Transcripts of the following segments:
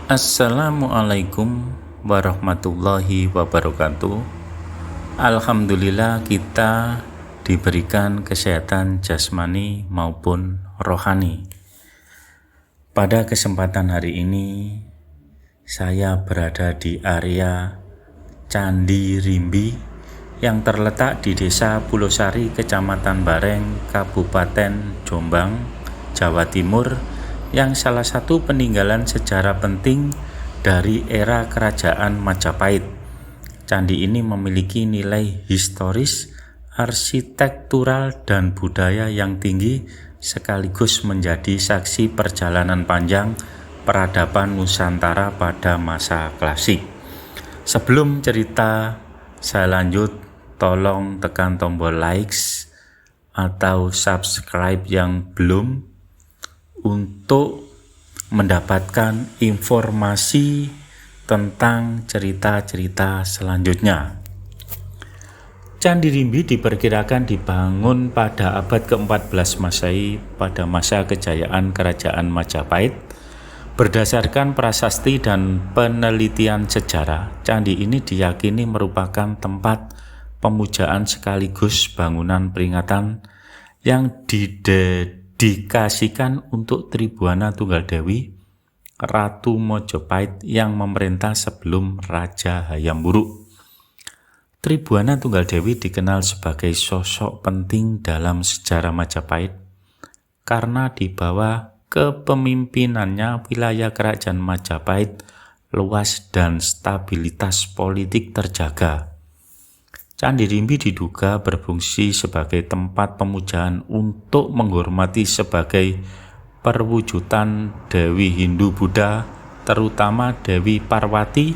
Assalamualaikum warahmatullahi wabarakatuh. Alhamdulillah kita diberikan kesehatan jasmani maupun rohani. Pada kesempatan hari ini saya berada di area Candi Rimbi yang terletak di Desa Pulosari, Kecamatan Bareng, Kabupaten Jombang, Jawa Timur, yang salah satu peninggalan sejarah penting dari era Kerajaan Majapahit. Candi ini memiliki nilai historis, arsitektural, dan budaya yang tinggi, sekaligus menjadi saksi perjalanan panjang peradaban Nusantara pada masa klasik. Sebelum cerita saya lanjut, tolong tekan tombol likes atau subscribe yang belum untuk mendapatkan informasi tentang cerita-cerita selanjutnya. Candi Rimbi diperkirakan dibangun pada abad ke-14 Masehi pada masa kejayaan Kerajaan Majapahit. Berdasarkan prasasti dan penelitian sejarah, candi ini diyakini merupakan tempat pemujaan sekaligus bangunan peringatan yang didedikasikan untuk Tribuana Tunggal Dewi, Ratu Majapahit yang memerintah sebelum Raja Hayam Wuruk. Tribuana Tunggal Dewi dikenal sebagai sosok penting dalam sejarah Majapahit karena di bawah kepemimpinannya wilayah Kerajaan Majapahit luas dan stabilitas politik terjaga. Candi Rimbi diduga berfungsi sebagai tempat pemujaan untuk menghormati sebagai perwujudan Dewi Hindu-Buddha, terutama Dewi Parwati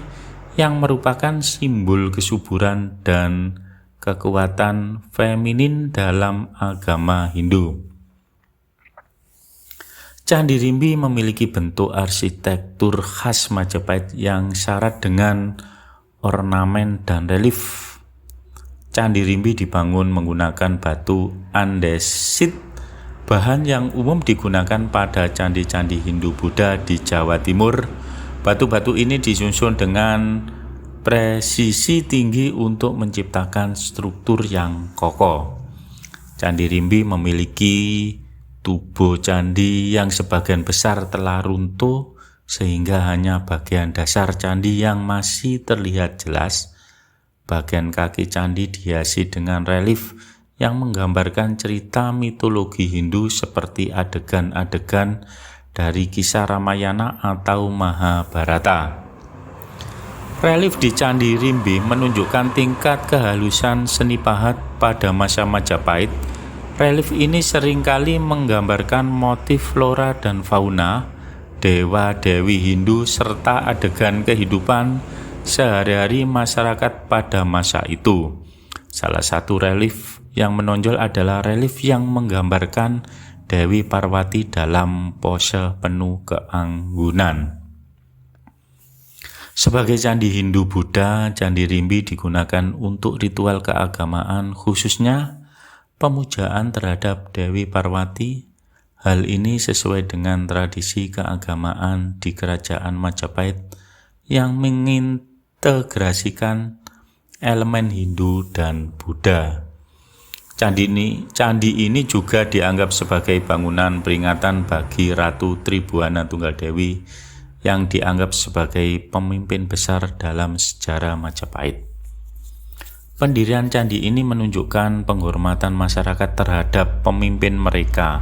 yang merupakan simbol kesuburan dan kekuatan feminin dalam agama Hindu. Candi Rimbi memiliki bentuk arsitektur khas Majapahit yang syarat dengan ornamen dan relief. Candi Rimbi dibangun menggunakan batu andesit, bahan yang umum digunakan pada candi-candi Hindu-Buddha di Jawa Timur. Batu-batu ini disusun dengan presisi tinggi untuk menciptakan struktur yang kokoh. Candi Rimbi memiliki tubuh candi yang sebagian besar telah runtuh sehingga hanya bagian dasar candi yang masih terlihat jelas. Bagian kaki candi dihiasi dengan relief yang menggambarkan cerita mitologi Hindu seperti adegan-adegan dari kisah Ramayana atau Mahabharata. Relief di Candi Rimbi menunjukkan tingkat kehalusan seni pahat pada masa Majapahit. Relief ini seringkali menggambarkan motif flora dan fauna, dewa-dewi Hindu, serta adegan kehidupan sehari-hari masyarakat pada masa itu. Salah satu relief yang menonjol adalah relief yang menggambarkan Dewi Parwati dalam pose penuh keanggunan. Sebagai candi Hindu-Buddha, Candi Rimbi digunakan untuk ritual keagamaan, khususnya pemujaan terhadap Dewi Parwati. Hal ini sesuai dengan tradisi keagamaan di Kerajaan Majapahit yang mengintegrasikan elemen Hindu dan Buddha. Candi ini juga dianggap sebagai bangunan peringatan bagi Ratu Tribuana Tunggal Dewi yang dianggap sebagai pemimpin besar dalam sejarah Majapahit. Pendirian candi ini menunjukkan penghormatan masyarakat terhadap pemimpin mereka.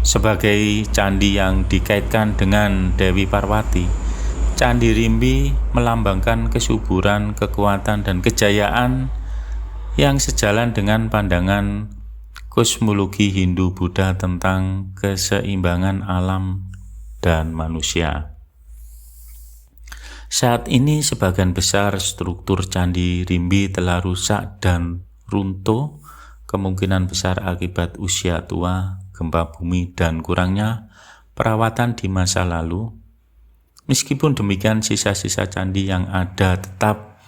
Sebagai candi yang dikaitkan dengan Dewi Parwati, Candi Rimbi melambangkan kesuburan, kekuatan, dan kejayaan yang sejalan dengan pandangan kosmologi Hindu-Buddha tentang keseimbangan alam dan manusia. Saat ini sebagian besar struktur Candi Rimbi telah rusak dan runtuh, kemungkinan besar akibat usia tua, gempa bumi, dan kurangnya perawatan di masa lalu. Meskipun demikian, sisa-sisa candi yang ada tetap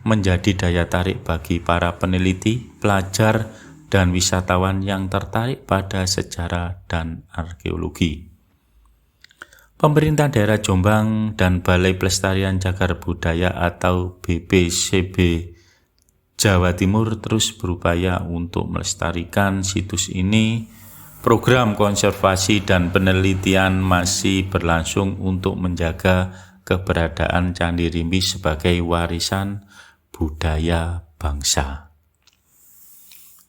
menjadi daya tarik bagi para peneliti, pelajar, dan wisatawan yang tertarik pada sejarah dan arkeologi. Pemerintah Daerah Jombang dan Balai Pelestarian Cagar Budaya atau BPCB Jawa Timur terus berupaya untuk melestarikan situs ini. Program konservasi dan penelitian masih berlangsung untuk menjaga keberadaan Candi Rimbi sebagai warisan budaya bangsa.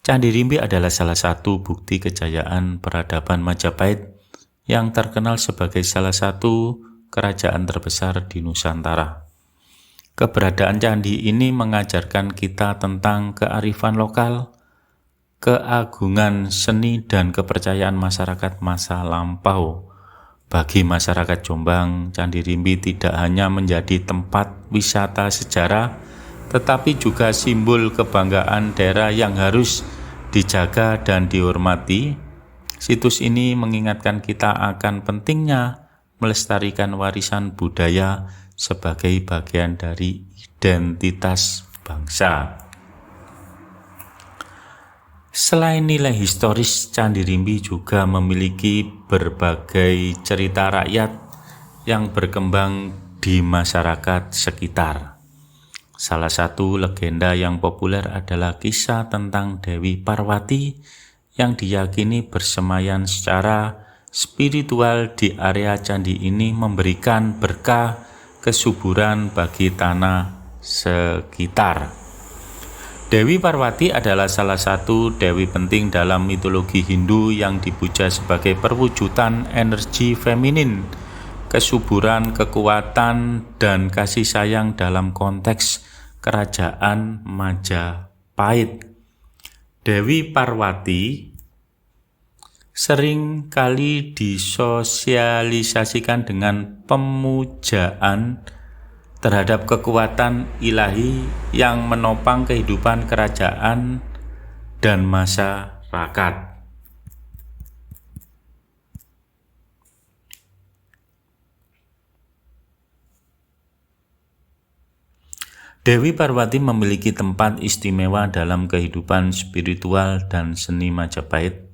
Candi Rimbi adalah salah satu bukti kejayaan peradaban Majapahit yang terkenal sebagai salah satu kerajaan terbesar di Nusantara. Keberadaan candi ini mengajarkan kita tentang kearifan lokal, keagungan seni dan kepercayaan masyarakat masa lampau. Bagi masyarakat Jombang, Candi Rimbi tidak hanya menjadi tempat wisata sejarah, tetapi juga simbol kebanggaan daerah yang harus dijaga dan dihormati. Situs ini mengingatkan kita akan pentingnya melestarikan warisan budaya sebagai bagian dari identitas bangsa. Selain nilai historis, Candi Rimbi juga memiliki berbagai cerita rakyat yang berkembang di masyarakat sekitar. Salah satu legenda yang populer adalah kisah tentang Dewi Parwati yang diyakini bersemaian secara spiritual di area candi ini memberikan berkah kesuburan bagi tanah sekitar. Dewi Parwati adalah salah satu dewi penting dalam mitologi Hindu yang dipuja sebagai perwujudan energi feminin, kesuburan, kekuatan, dan kasih sayang dalam konteks kerajaan Majapahit. Dewi Parwati sering kali disosialisasikan dengan pemujaan terhadap kekuatan ilahi yang menopang kehidupan kerajaan dan masyarakat. Dewi Parwati memiliki tempat istimewa dalam kehidupan spiritual dan seni Majapahit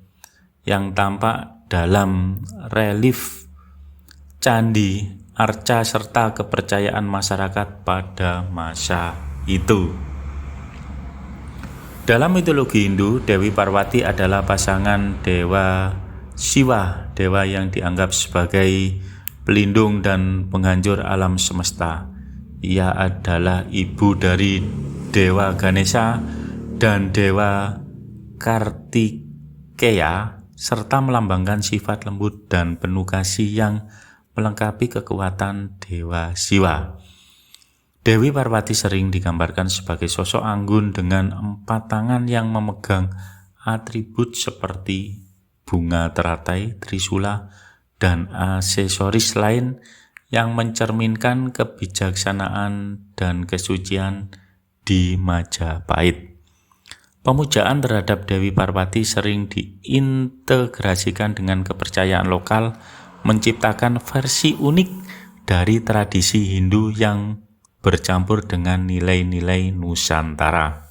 yang tampak dalam relief candi, arca, serta kepercayaan masyarakat pada masa itu. Dalam mitologi Hindu, Dewi Parwati adalah pasangan Dewa Siwa, dewa yang dianggap sebagai pelindung dan penghancur alam semesta. Ia adalah ibu dari Dewa Ganesha dan Dewa Kartikeya, serta melambangkan sifat lembut dan penuh kasih yang melengkapi kekuatan Dewa Siwa. Dewi Parwati sering digambarkan sebagai sosok anggun dengan 4 tangan yang memegang atribut seperti bunga teratai, trisula, dan aksesoris lain yang mencerminkan kebijaksanaan dan kesucian di Majapahit. Pemujaan terhadap Dewi Parwati sering diintegrasikan dengan kepercayaan lokal, menciptakan versi unik dari tradisi Hindu yang bercampur dengan nilai-nilai Nusantara.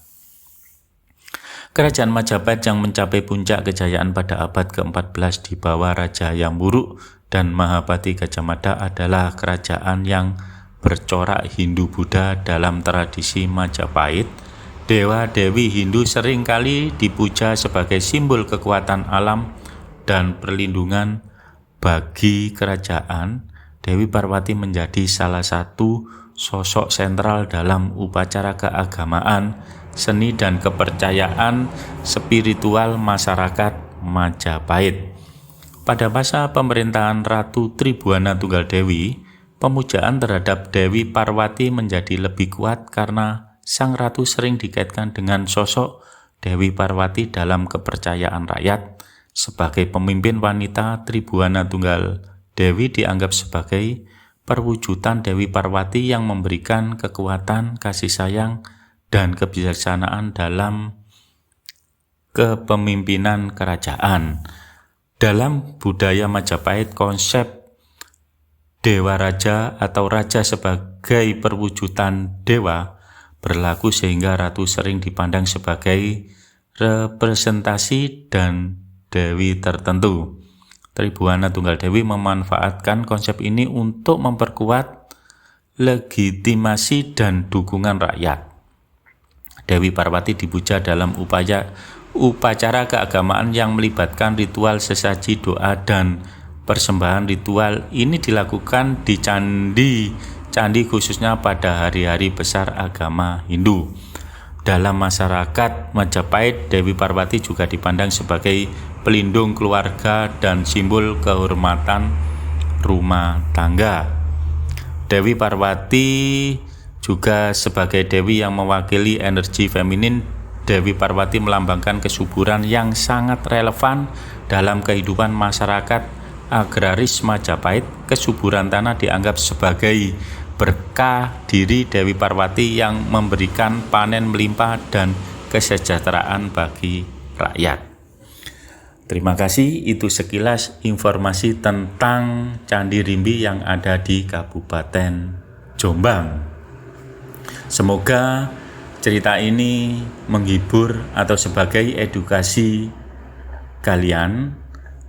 Kerajaan Majapahit yang mencapai puncak kejayaan pada abad ke-14 di bawah Raja Hayam Wuruk dan Mahapati Gajah Mada adalah kerajaan yang bercorak Hindu-Buddha. Dalam tradisi Majapahit, dewa-dewi Hindu seringkali dipuja sebagai simbol kekuatan alam dan perlindungan bagi kerajaan. Dewi Parwati menjadi salah satu sosok sentral dalam upacara keagamaan, seni, dan kepercayaan spiritual masyarakat Majapahit. Pada masa pemerintahan Ratu Tribhuwana Tunggaldewi, pemujaan terhadap Dewi Parwati menjadi lebih kuat karena sang ratu sering dikaitkan dengan sosok Dewi Parwati dalam kepercayaan rakyat. Sebagai pemimpin wanita, Tribhuwana Tunggaldewi dianggap sebagai perwujudan Dewi Parwati yang memberikan kekuatan, kasih sayang, dan kebijaksanaan dalam kepemimpinan kerajaan. Dalam budaya Majapahit, konsep Dewa Raja atau raja sebagai perwujudan dewa berlaku sehingga ratu sering dipandang sebagai representasi dan dewi tertentu. Tribuana Tunggal Dewi memanfaatkan konsep ini untuk memperkuat legitimasi dan dukungan rakyat. Dewi Parwati dipuja dalam upacara keagamaan yang melibatkan ritual sesaji, doa, dan persembahan. Ritual ini dilakukan di candi khususnya pada hari-hari besar agama Hindu. Dalam masyarakat Majapahit, Dewi Parwati juga dipandang sebagai pelindung keluarga dan simbol kehormatan rumah tangga. Dewi Parwati juga sebagai dewi yang mewakili energi feminin. Dewi Parwati melambangkan kesuburan yang sangat relevan dalam kehidupan masyarakat agraris Majapahit. Kesuburan tanah dianggap sebagai berkah diri Dewi Parwati yang memberikan panen melimpah dan kesejahteraan bagi rakyat. Terima kasih, itu sekilas informasi tentang Candi Rimbi yang ada di Kabupaten Jombang. Semoga cerita ini menghibur atau sebagai edukasi kalian.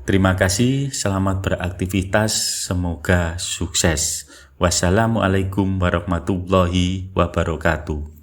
Terima kasih, selamat beraktivitas, semoga sukses. Wassalamualaikum warahmatullahi wabarakatuh.